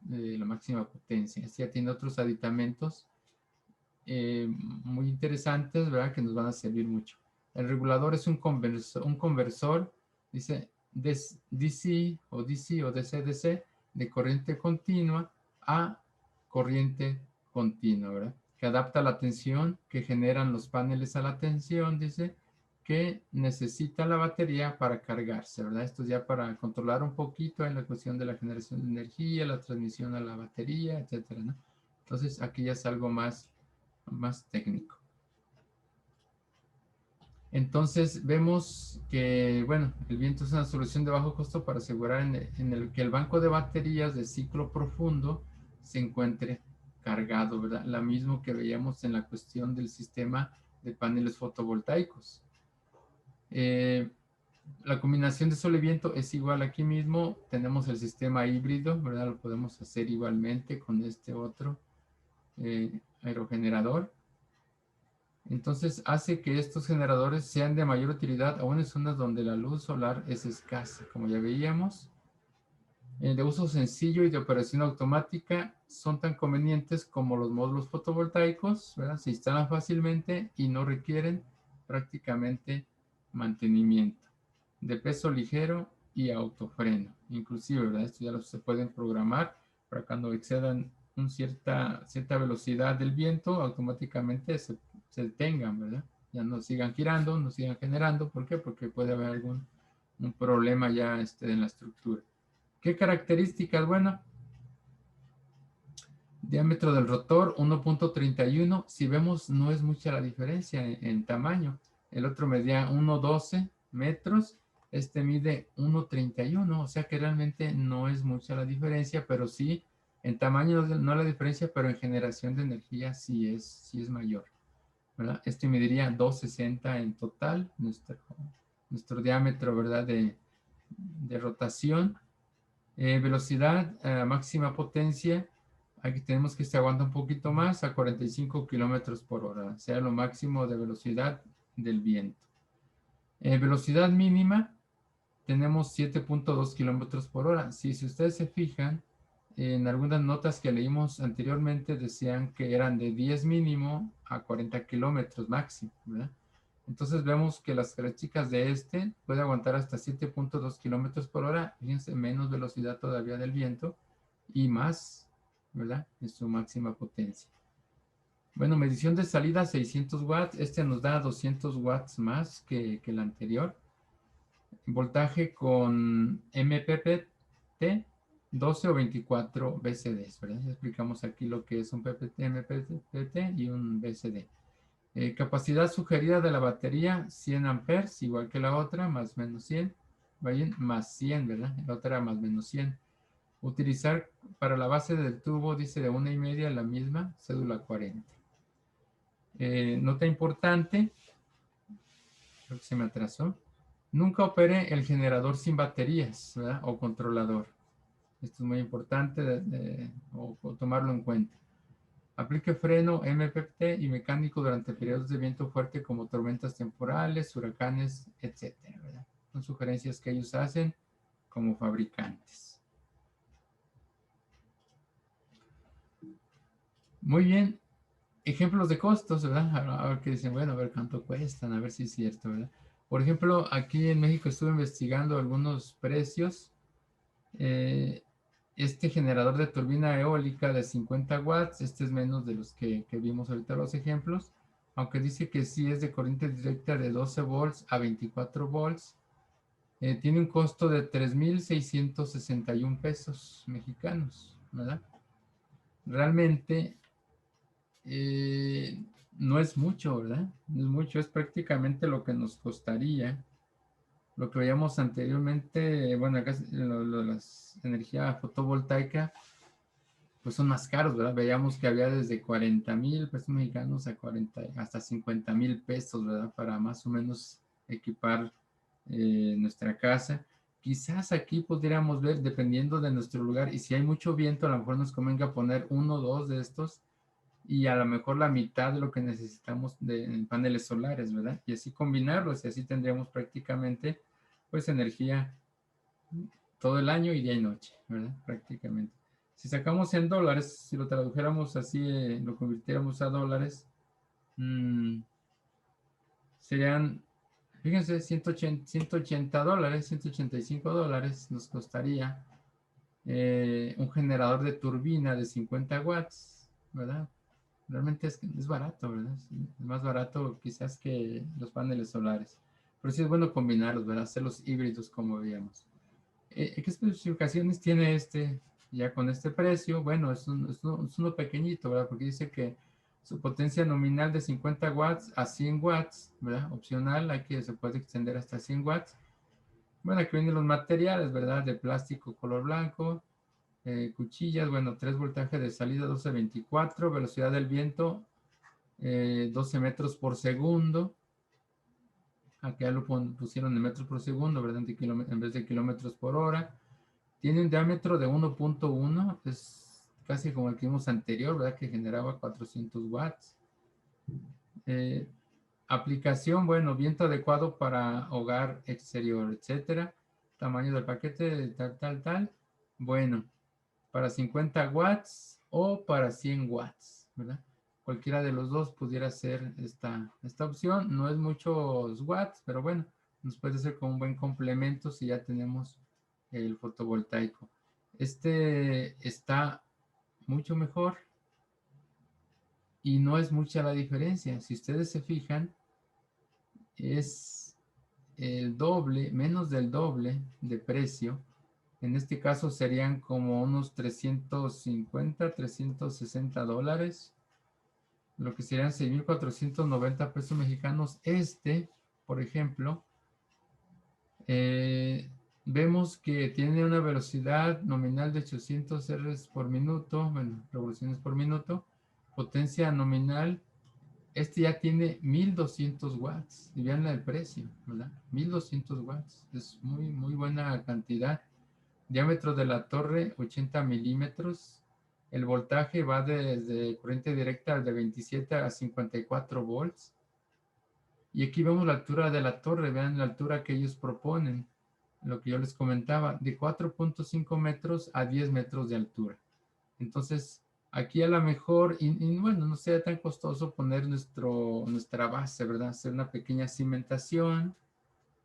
la máxima potencia. Este ya tiene otros aditamentos muy interesantes, ¿verdad? Que nos van a servir mucho. El regulador es un conversor, dice DC o DC de corriente continua a corriente continua, ¿verdad? Que adapta la tensión que generan los paneles a la tensión, dice, que necesita la batería para cargarse, ¿verdad? Esto es ya para controlar un poquito en la cuestión de la generación de energía, la transmisión a la batería, etcétera, ¿no? Entonces, aquí ya es algo más técnico. Entonces vemos que, bueno, el viento es una solución de bajo costo para asegurar que el banco de baterías de ciclo profundo se encuentre cargado, ¿verdad? La mismo que veíamos en la cuestión del sistema de paneles fotovoltaicos. La combinación de sol y viento es igual aquí mismo. Tenemos el sistema híbrido, ¿verdad? Lo podemos hacer igualmente con este otro aerogenerador. Entonces hace que estos generadores sean de mayor utilidad aún en zonas donde la luz solar es escasa, como ya veíamos. De uso sencillo y de operación automática, son tan convenientes como los módulos fotovoltaicos, ¿verdad? Se instalan fácilmente y no requieren prácticamente mantenimiento. De peso ligero y autofreno, inclusive, ¿verdad? Esto ya se pueden programar para cuando excedan cierta velocidad del viento, automáticamente se detengan, ¿verdad? Ya no sigan girando, no sigan generando. ¿Por qué? Porque puede haber un problema ya en la estructura. ¿Qué características? Bueno, diámetro del rotor 1.31. Si vemos, no es mucha la diferencia en tamaño. El otro medía 1.12 metros. Este mide 1.31. O sea que realmente no es mucha la diferencia, pero sí, en tamaño no la diferencia, pero en generación de energía sí es mayor, ¿verdad? Este mediría 2.60 en total, nuestro diámetro, ¿verdad? De rotación. Velocidad, máxima potencia. Aquí tenemos que se aguanta un poquito más a 45 kilómetros por hora, sea lo máximo de velocidad del viento. Velocidad mínima, tenemos 7.2 kilómetros por hora. Si ustedes se fijan, en algunas notas que leímos anteriormente decían que eran de 10 mínimo a 40 kilómetros máximo, ¿verdad? Entonces vemos que las características de puede aguantar hasta 7.2 kilómetros por hora, fíjense, menos velocidad todavía del viento y más, ¿verdad? En su máxima potencia. Bueno, medición de salida 600 watts, nos da 200 watts más que el anterior. Voltaje con MPPT, 12 o 24 BCDs, ¿verdad? Ya explicamos aquí lo que es un MPPT y un BCD. Capacidad sugerida de la batería, 100 amperes, igual que la otra, más o menos 100. Vayan, más 100, ¿verdad? La otra más o menos 100. Utilizar para la base del tubo, dice de 1,5, la misma, cédula 40. Nota importante, creo que se me atrasó. Nunca opere el generador sin baterías, ¿verdad? O controlador. Esto es muy importante o tomarlo en cuenta. Aplique freno MPPT y mecánico durante periodos de viento fuerte como tormentas temporales, huracanes, etc. ¿verdad? Son sugerencias que ellos hacen como fabricantes. Muy bien. Ejemplos de costos, ¿verdad? A ver qué dicen, bueno, a ver cuánto cuestan, a ver si es cierto, ¿verdad? Por ejemplo, aquí en México estuve investigando algunos precios. Este generador de turbina eólica de 50 watts, este es menos de los que vimos ahorita los ejemplos, aunque dice que sí es de corriente directa de 12 volts a 24 volts. Tiene un costo de 3,661 pesos mexicanos, ¿verdad? Realmente no es mucho, ¿verdad? No es mucho, es prácticamente lo que nos costaría. Lo que veíamos anteriormente, bueno, acá la energía fotovoltaica, pues son más caros, ¿verdad? Veíamos que había desde 40,000 pesos mexicanos a 40, hasta 50,000 pesos, ¿verdad? Para más o menos equipar nuestra casa. Quizás aquí podríamos ver, dependiendo de nuestro lugar, y si hay mucho viento, a lo mejor nos convenga poner uno o dos de estos, y a lo mejor la mitad de lo que necesitamos de paneles solares, ¿verdad? Y así combinarlos, y así tendríamos prácticamente, pues, energía todo el año y día y noche, ¿verdad? Prácticamente. Si sacamos en dólares, si lo tradujéramos así, lo convirtiéramos a dólares, serían, fíjense, 180 dólares, 185 dólares nos costaría un generador de turbina de 50 watts, ¿verdad? Realmente es barato, ¿verdad? Es más barato quizás que los paneles solares. Pero sí es bueno combinarlos, ¿verdad? Hacerlos híbridos como veíamos. ¿Qué especificaciones tiene este ya con este precio? Bueno, es uno pequeñito, ¿verdad? Porque dice que su potencia nominal de 50 watts a 100 watts, ¿verdad? Opcional, aquí se puede extender hasta 100 watts. Bueno, aquí vienen los materiales, ¿verdad? De plástico color blanco, cuchillas, bueno, 3 voltajes de salida, 12-24, velocidad del viento, 12 metros por segundo. Acá lo pusieron en metros por segundo, ¿verdad? En vez de kilómetros por hora. Tiene un diámetro de 1.1, es casi como el que vimos anterior, ¿verdad? Que generaba 400 watts. Eh, Aplicación, bueno, viento adecuado para hogar exterior, etcétera. Tamaño del paquete, tal. Bueno, para 50 watts o para 100 watts, ¿verdad? Cualquiera de los dos pudiera ser esta opción. No es muchos watts, pero bueno, nos puede ser como un buen complemento si ya tenemos el fotovoltaico. Este está mucho mejor y no es mucha la diferencia. Si ustedes se fijan, es el doble, menos del doble de precio. En este caso serían como unos 350, 360 dólares, lo que serían 6,490 pesos mexicanos. Este, por ejemplo, vemos que tiene una velocidad nominal de 800 Rs por minuto, bueno, revoluciones por minuto, potencia nominal. Este ya tiene 1200 watts. Y vean el precio, ¿verdad? 1200 watts. Es muy buena cantidad. Diámetro de la torre, 80 milímetros. El voltaje va desde corriente directa de 27 a 54 volts. Y aquí vemos la altura de la torre. Vean la altura que ellos proponen. Lo que yo les comentaba, de 4.5 metros a 10 metros de altura. Entonces, aquí a lo mejor, y bueno, no sea tan costoso poner nuestra base, ¿verdad? Hacer una pequeña cimentación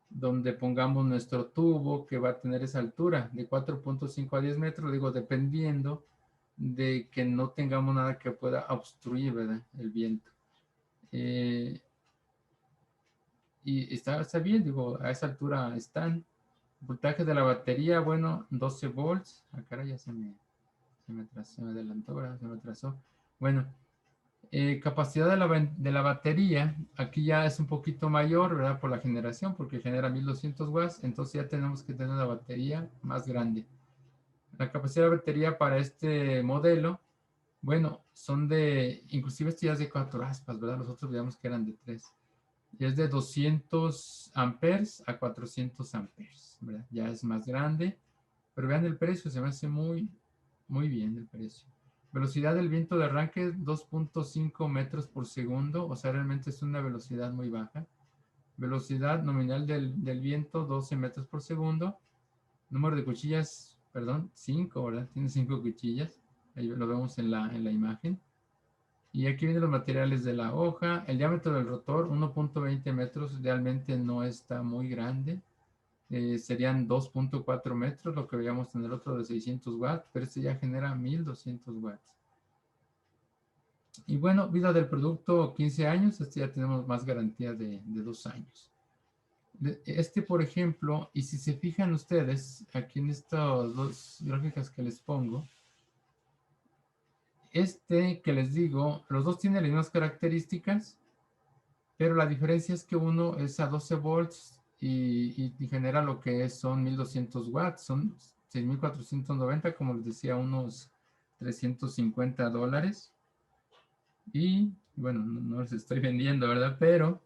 donde pongamos nuestro tubo que va a tener esa altura de 4.5 a 10 metros, digo, dependiendo de que no tengamos nada que pueda obstruir, ¿verdad? El viento. Y está bien, digo, a esa altura están. Voltaje de la batería, bueno, 12 volts. Ah, caray, ya se me adelantó, ¿verdad? Se me atrasó. Bueno, capacidad de la batería, aquí ya es un poquito mayor, ¿verdad? Por la generación, porque genera 1200 watts, entonces ya tenemos que tener una batería más grande. La capacidad de la batería para este modelo, bueno, inclusive este ya es de 4 aspas, ¿verdad? Los otros veíamos que eran de 3. Y es de 200 amperes a 400 amperes, ¿verdad? Ya es más grande, pero vean el precio, se me hace muy bien el precio. Velocidad del viento de arranque 2.5 metros por segundo, o sea, realmente es una velocidad muy baja. Velocidad nominal del viento 12 metros por segundo. Número de cuchillas, perdón, 5, ¿verdad? Tiene 5 cuchillas. Ahí lo vemos en la imagen. Y aquí vienen los materiales de la hoja. El diámetro del rotor, 1.20 metros, realmente no está muy grande. Serían 2.4 metros, lo que veíamos en el otro de 600 watts, pero este ya genera 1200 watts. Y bueno, vida del producto 15 años, este ya tenemos más garantía de 2 años. Este, por ejemplo, y si se fijan ustedes, aquí en estas dos gráficas que les pongo, este que les digo, los dos tienen las mismas características, pero la diferencia es que uno es a 12 volts y genera lo que son 1200 watts, son 6490, como les decía, unos $350. Y bueno, no los estoy vendiendo, ¿verdad? Pero,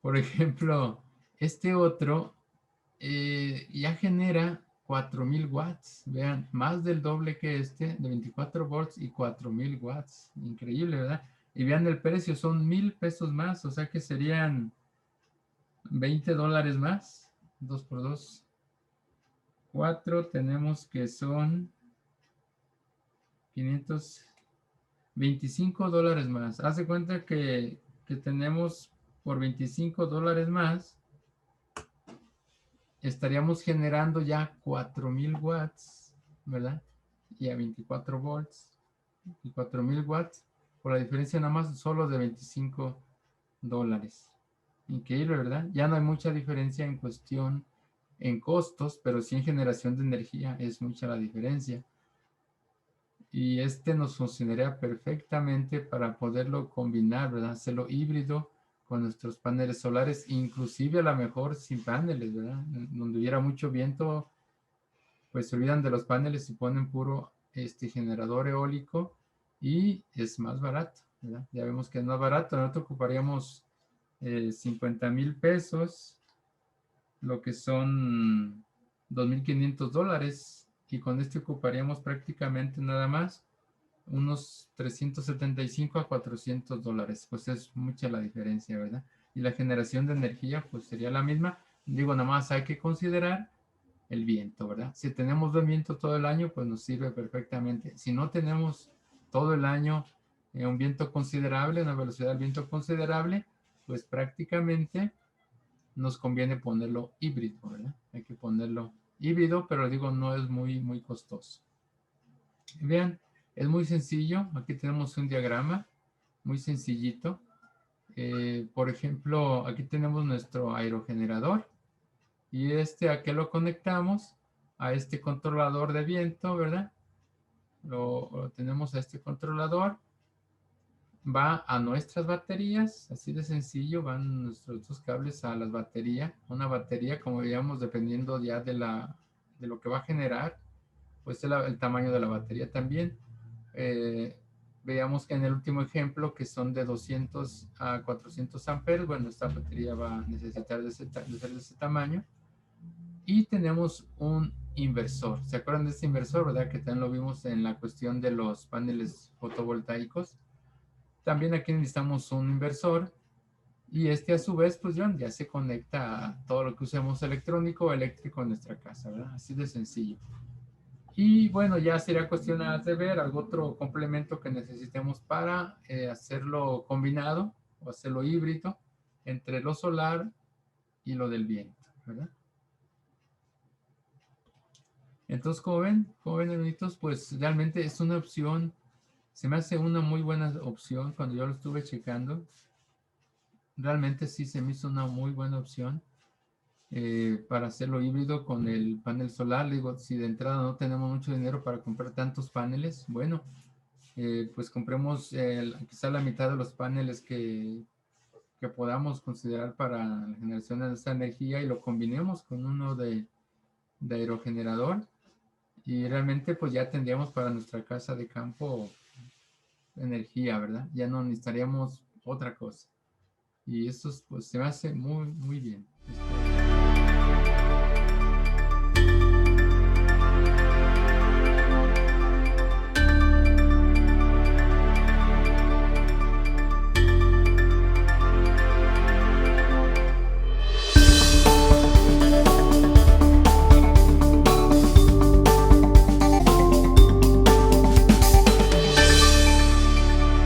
por ejemplo, este otro ya genera 4000 watts. Vean, más del doble que este, de 24 volts y 4000 watts. Increíble, ¿verdad? Y vean el precio, son $1000 más, o sea que serían $20 más. 2 por 2, 4. Tenemos que son 525 $ más. Hace cuenta que tenemos por $25 más, estaríamos generando ya 4000 watts, ¿verdad? Y a 24 volts y 4000 watts por la diferencia nada más solo de $25. Increíble, ¿verdad? Ya no hay mucha diferencia en cuestión en costos, pero sí en generación de energía es mucha la diferencia. Y este nos funcionaría perfectamente para poderlo combinar, ¿verdad? Hacerlo híbrido con nuestros paneles solares, inclusive a lo mejor sin paneles, ¿verdad? Donde hubiera mucho viento, pues se olvidan de los paneles y ponen puro generador eólico y es más barato, ¿verdad? Ya vemos que es más barato, nosotros ocuparíamos 50,000 pesos, lo que son $2500, y con este ocuparíamos prácticamente nada más unos 375 a $400. Pues es mucha la diferencia, ¿verdad? Y la generación de energía pues sería la misma. Digo, nada más hay que considerar el viento, ¿verdad? Si tenemos buen viento todo el año, pues nos sirve perfectamente. Si no tenemos todo el año un viento considerable, una velocidad del viento considerable, pues prácticamente nos conviene ponerlo híbrido, ¿verdad? Hay que ponerlo híbrido, pero digo, no es muy costoso. Vean, es muy sencillo. Aquí tenemos un diagrama muy sencillito. Por ejemplo, aquí tenemos nuestro aerogenerador y ¿a qué lo conectamos? A este controlador de viento, ¿verdad? Lo tenemos a este controlador. Va a nuestras baterías, así de sencillo, van nuestros dos cables a las baterías. Una batería, como digamos, dependiendo ya de lo que va a generar, pues el tamaño de la batería también. Eh, Veamos que en el último ejemplo, que son de 200 a 400 amperes, bueno, esta batería va a necesitar de ser de ese tamaño. Y tenemos un inversor. ¿Se acuerdan de este inversor, verdad? Que también lo vimos en la cuestión de los paneles fotovoltaicos. También aquí necesitamos un inversor y a su vez pues ya se conecta a todo lo que usemos electrónico o eléctrico en nuestra casa, ¿verdad? Así de sencillo. Y bueno, ya sería cuestión de ver algún otro complemento que necesitemos para hacerlo combinado o hacerlo híbrido entre lo solar y lo del viento, ¿verdad? Entonces, como ven, hermanitos, pues realmente es una opción, se me hace una muy buena opción cuando yo lo estuve checando. Realmente sí se me hizo una muy buena opción para hacerlo híbrido con el panel solar. Digo, si de entrada no tenemos mucho dinero para comprar tantos paneles, bueno, pues compremos quizá la mitad de los paneles que podamos considerar para la generación de esta energía y lo combinemos con uno de aerogenerador y realmente pues ya tendríamos para nuestra casa de campo energía, ¿verdad? Ya no necesitaríamos otra cosa. Y eso pues se me hace muy bien.